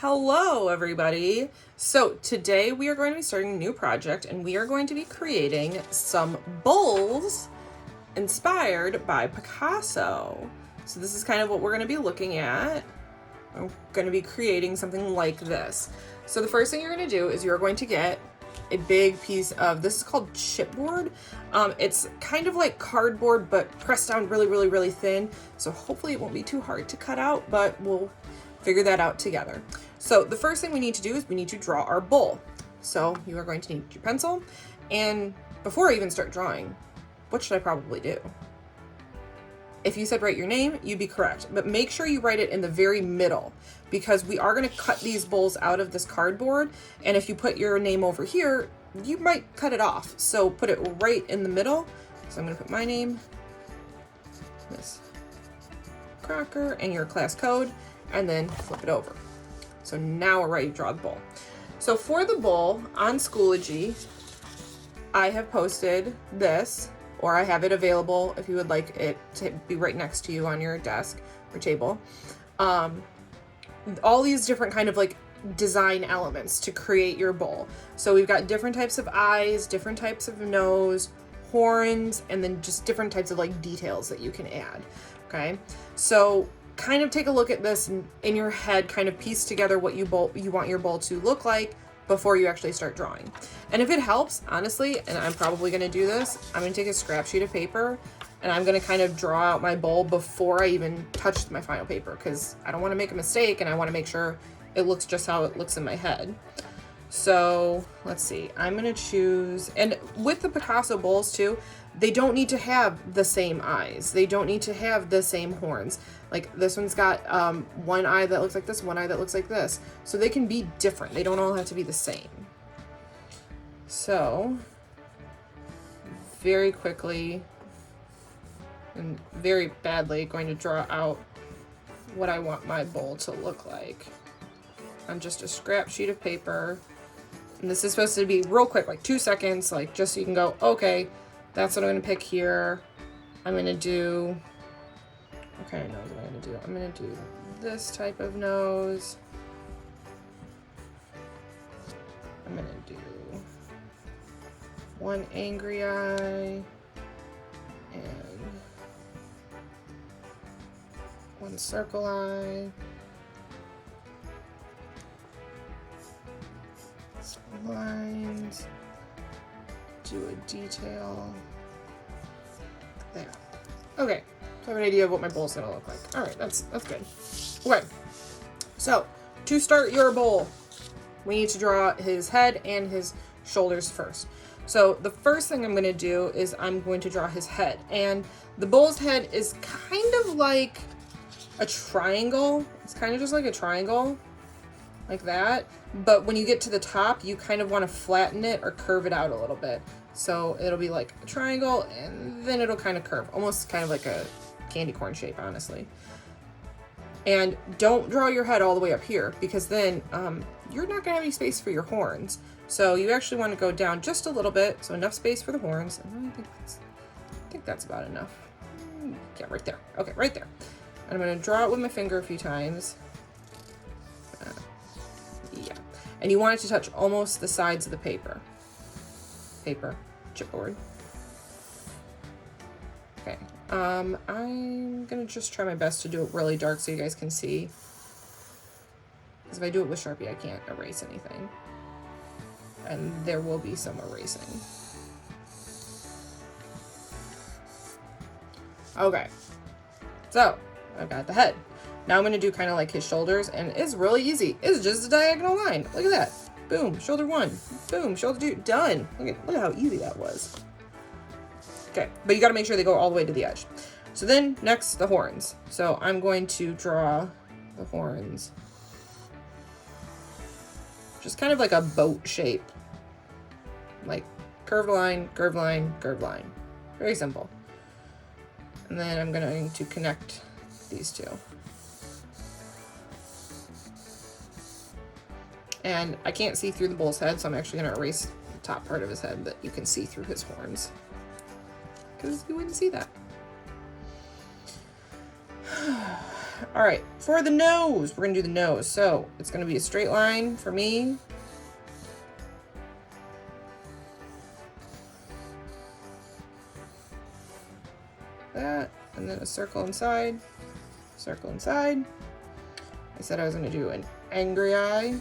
Hello everybody. So today we are going to be starting a new project and we are going to be creating some bowls inspired by Picasso. So this is kind of what we're going to be looking at. I'm going to be creating something like this. So the first thing you're going to do is you're going to get a big piece of, this is called chipboard. It's kind of like cardboard but pressed down really thin. So hopefully it won't be too hard to cut out, but we'll figure that out together. So the first thing we need to do is we need to draw our bowl. So you are going to need your pencil, and before I even start drawing, what should I probably do? If you said write your name, you'd be correct, but make sure you write it in the very middle because we are going to cut these bowls out of this cardboard, and if you put your name over here, you might cut it off. So put it right in the middle. So I'm going to put my name, Miss Crocker, and your class code, and then flip it over. So now we're ready to draw the bowl. So for the bowl on Schoology, I have posted this, or I have it available if you would like it to be right next to you on your desk or table. All these different kind of like design elements to create your bowl. So we've got different types of eyes, different types of nose, horns, and then just different types of like details that you can add. Okay, so kind of take a look at this in your head, kind of piece together what you want your bowl to look like before you actually start drawing. And if it helps, honestly, and I'm probably going to do this, I'm going to take a scrap sheet of paper and I'm going to kind of draw out my bowl before I even touch my final paper, because I don't want to make a mistake and I want to make sure it looks just how it looks in my head. So let's see, I'm going to choose, and with the Picasso bowls too, they don't need to have the same eyes. They don't need to have the same horns. Like this one's got one eye that looks like this, one eye that looks like this. So they can be different. They don't all have to be the same. So very quickly and very badly going to draw out what I want my bowl to look like on just a scrap sheet of paper. And this is supposed to be real quick, like 2 seconds, like just so you can go, okay, that's what I'm going to pick here. I'm going to do, what kind of nose am I going to do? I'm going to do this type of nose. I'm going to do one angry eye and one circle eye. Some lines. Do a detail there. Okay, so I have an idea of what my bowl's gonna look like. All right, that's good. Okay, so to start your bowl, we need to draw his head and his shoulders first. So the first thing I'm gonna do is I'm going to draw his head, and the bowl's head is kind of like a triangle. It's kind of just like a triangle, like that. But when you get to the top, you kind of want to flatten it or curve it out a little bit. So it'll be like a triangle and then it'll kind of curve, almost kind of like a candy corn shape, honestly. And don't draw your head all the way up here, because then you're not gonna have any space for your horns. So you actually want to go down just a little bit, so enough space for the horns. I think that's about enough. Yeah, right there. Okay, right there. And I'm gonna draw it with my finger a few times. Yeah, and you want it to touch almost the sides of the paper, chipboard. Okay, I'm gonna just try my best to do it really dark so you guys can see, because if I do it with Sharpie, I can't erase anything, and there will be some erasing. Okay, so I've got the head. Now I'm going to do kind of like his shoulders, and it's really easy. It's just a diagonal line. Look at that. Boom, shoulder one. Boom, shoulder two. Done. Look at how easy that was. Okay, but you got to make sure they go all the way to the edge. So then next, the horns. So I'm going to draw the horns just kind of like a boat shape. Like curved line, curved line, curved line. Very simple. And then I'm going to connect these two. And I can't see through the bull's head, so I'm actually going to erase the top part of his head that you can see through his horns, because you wouldn't see that. All right, for the nose, we're gonna do the nose. So it's gonna be a straight line for me. That, and then a circle inside, circle inside. I said I was gonna do an angry eye.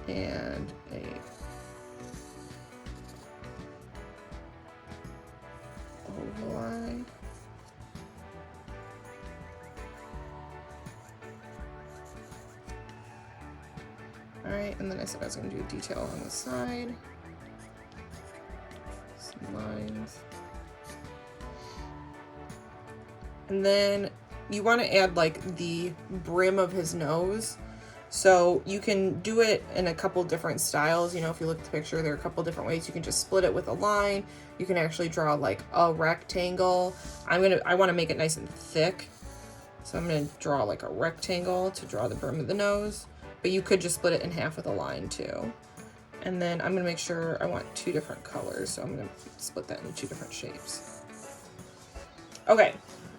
And a oval eye. All right, and then I said I was going to do a detail on the side. Some lines. And then you want to add like the brim of his nose. So you can do it in a couple different styles. You know, if you look at the picture, there are a couple different ways. You can just split it with a line. You can actually draw like a rectangle. I want to make it nice and thick. So I'm going to draw like a rectangle to draw the brim of the nose. But you could just split it in half with a line too. And then I'm going to make sure I want 2 different colors. So I'm going to split that into 2 different shapes. Okay.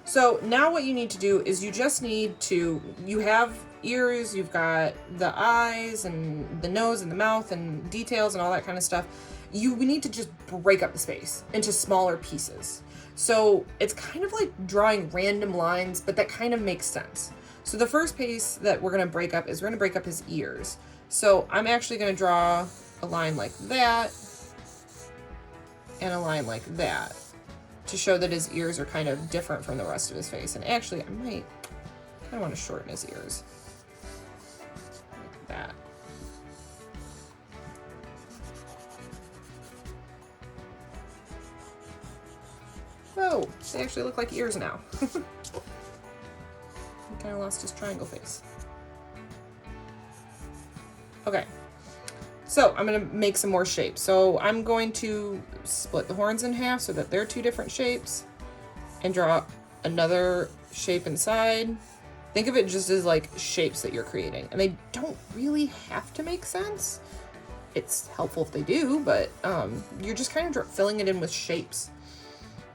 So now what you need to do is you just need to, you have ears, you've got the eyes and the nose and the mouth and details and all that kind of stuff. You need to just break up the space into smaller pieces. So it's kind of like drawing random lines, but that kind of makes sense. So the first piece that we're going to break up is we're going to break up his ears. So I'm actually going to draw a line like that and a line like that to show that his ears are kind of different from the rest of his face. And actually, I might kind of want to shorten his ears. Like that. Whoa, they actually look like ears now. He kind of lost his triangle face. Okay. So I'm going to make some more shapes. So I'm going to split the horns in half so that they're 2 different shapes and draw another shape inside. Think of it just as like shapes that you're creating, and they don't really have to make sense. It's helpful if they do, but you're just kind of filling it in with shapes.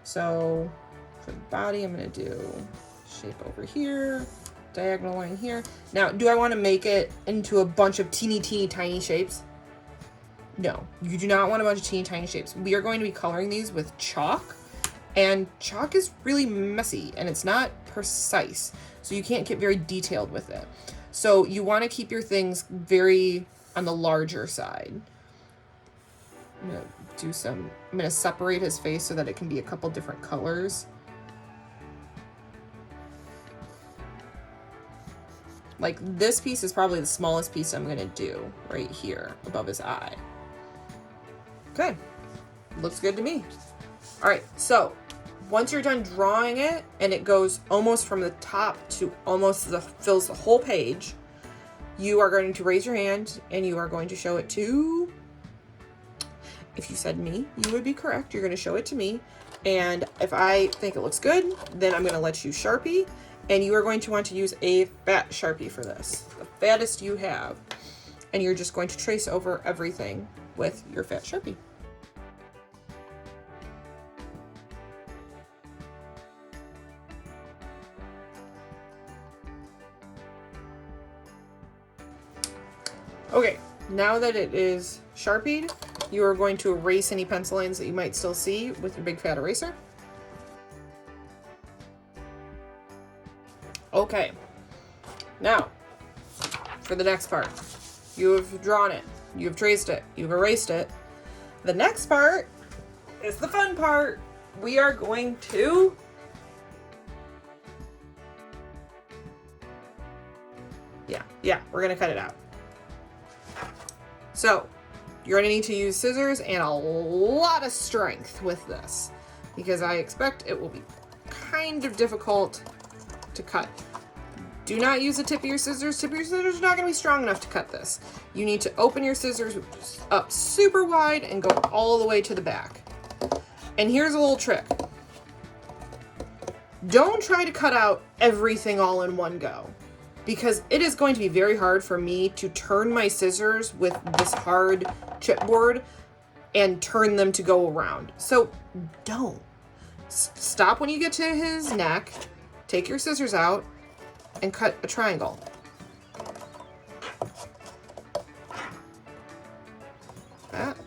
So for the body, I'm going to do shape over here, diagonal line here. Now, do I want to make it into a bunch of teeny tiny shapes? No, you do not want a bunch of teeny tiny shapes. We are going to be coloring these with chalk, and chalk is really messy and it's not precise. So you can't get very detailed with it. So you want to keep your things very on the larger side. I'm going to separate his face so that it can be a couple different colors. Like this piece is probably the smallest piece I'm going to do right here above his eye. Okay, looks good to me. All right, so once you're done drawing it and it goes almost from the top to almost fills the whole page, you are going to raise your hand and you are going to show it to, if you said me, you would be correct. You're going to show it to me. And if I think it looks good, then I'm going to let you Sharpie, and you are going to want to use a fat Sharpie for this, the fattest you have. And you're just going to trace over everything with your fat Sharpie. Okay, now that it is Sharpied, you are going to erase any pencil lines that you might still see with your big fat eraser. Okay, now for the next part. You have drawn it, you have traced it, you've erased it. The next part is the fun part. We are going to we're gonna cut it out. So you're gonna need to use scissors and a lot of strength with this, because I expect it will be kind of difficult to cut. Do not use the tip of your scissors. Tip of your scissors are not gonna be strong enough to cut this. You need to open your scissors up super wide and go all the way to the back. And here's a little trick. Don't try to cut out everything all in one go, because it is going to be very hard for me to turn my scissors with this hard chipboard and turn them to go around. So don't. Stop when you get to his neck, take your scissors out, and cut a triangle. That.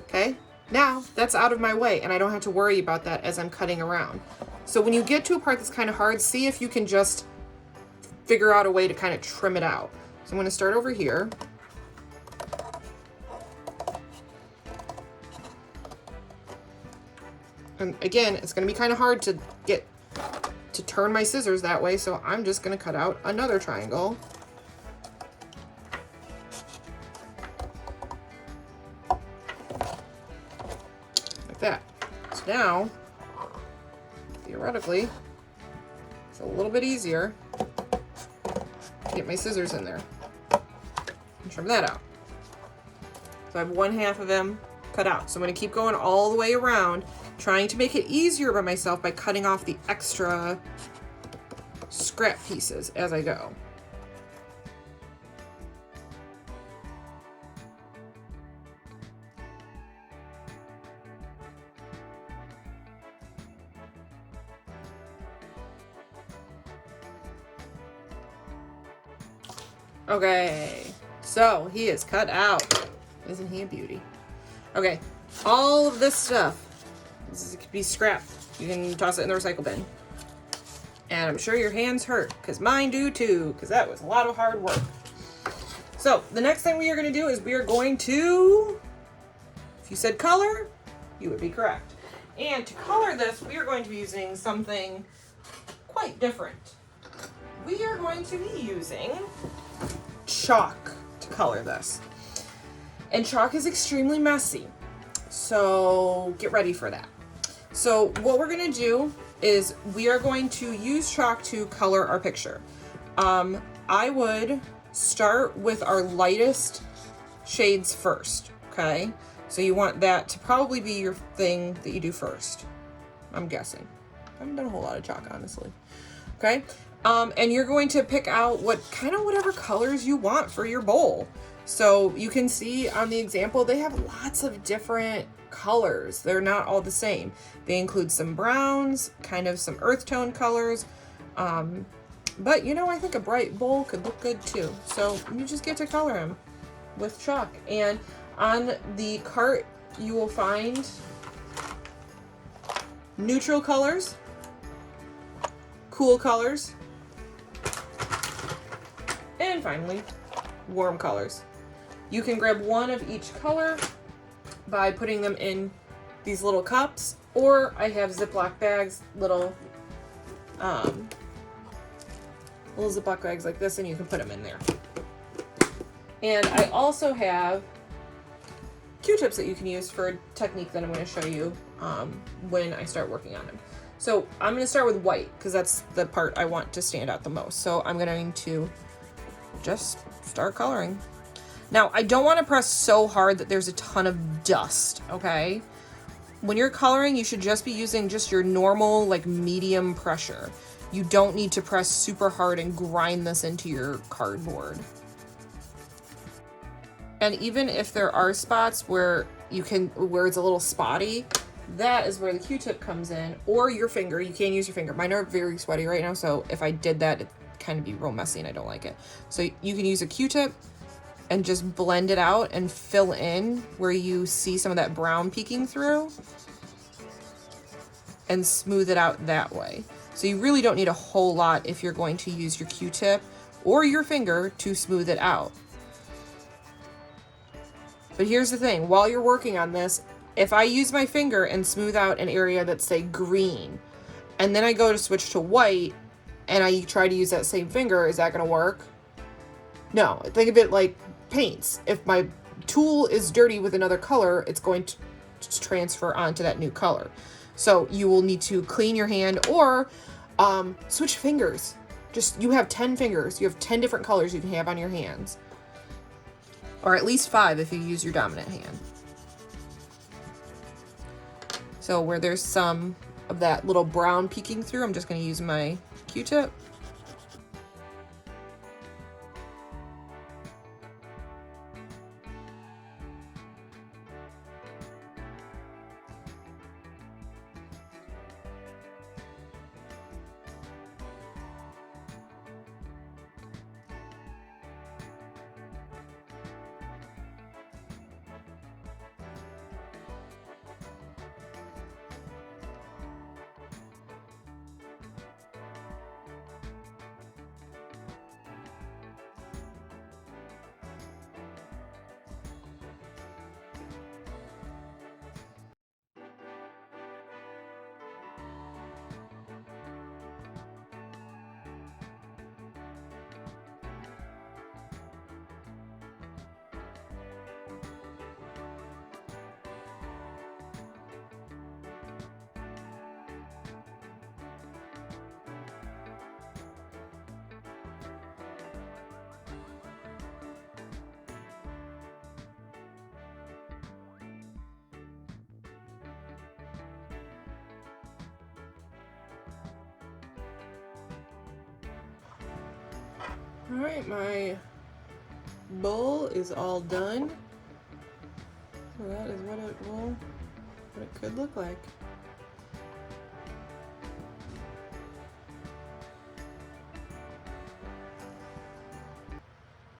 Okay, now that's out of my way and I don't have to worry about that as I'm cutting around. So when you get to a part that's kind of hard, see if you can just figure out a way to kind of trim it out. So I'm going to start over here. And again, it's going to be kind of hard to get to turn my scissors that way, so I'm just going to cut out another triangle. Like that. So now, theoretically, it's a little bit easier to get my scissors in there and trim that out. So I have one half of them cut out. So I'm going to keep going all the way around, trying to make it easier by myself by cutting off the extra scrap pieces as I go. Okay, so he is cut out. Isn't he a beauty? Okay, all of this stuff, this could be scrap. You can toss it in the recycle bin. And I'm sure your hands hurt, because mine do too, because that was a lot of hard work. So the next thing we are going to do is we are going to, if you said color, you would be correct. And to color this, we are going to be using something quite different. We are going to be using chalk to color this. And chalk is extremely messy, so get ready for that. So what we're going to do is we are going to use chalk to color our picture. I would start with our lightest shades first, okay? So you want that to probably be your thing that you do first, I'm guessing. I haven't done a whole lot of chalk, honestly. Okay, and you're going to pick out whatever colors you want for your bowl. So you can see on the example, they have lots of different colors. They're not all the same. They include some browns, kind of some earth tone colors. But you know, I think a bright bowl could look good too. So you just get to color them with chalk. And on the cart, you will find neutral colors, cool colors, and finally, warm colors. You can grab one of each color by putting them in these little cups, or I have Ziploc bags, little Ziploc bags like this, and you can put them in there. And I also have Q-tips that you can use for a technique that I'm going to show you when I start working on them. So I'm going to start with white because that's the part I want to stand out the most. So I'm going to just start coloring. Now, I don't want to press so hard that there's a ton of dust, okay? When you're coloring, you should just be using just your normal, like, medium pressure. You don't need to press super hard and grind this into your cardboard. And even if there are spots where it's a little spotty, that is where the Q-tip comes in, or your finger. You can use your finger. Mine are very sweaty right now, so if I did that, it'd kind of be real messy and I don't like it. So you can use a Q-tip and just blend it out and fill in where you see some of that brown peeking through and smooth it out that way. So you really don't need a whole lot if you're going to use your Q-tip or your finger to smooth it out. But here's the thing, while you're working on this, if I use my finger and smooth out an area that's, say, green, and then I go to switch to white, and I try to use that same finger, is that going to work? No. Think of it like paints. If my tool is dirty with another color, it's going to transfer onto that new color. So you will need to clean your hand or switch fingers. You have 10 fingers. You have 10 different colors you can have on your hands. Or at least 5 if you use your dominant hand. So where there's some of that little brown peeking through, I'm just going to use my Q-tip. All right, my bowl is all done. So that is what it could look like.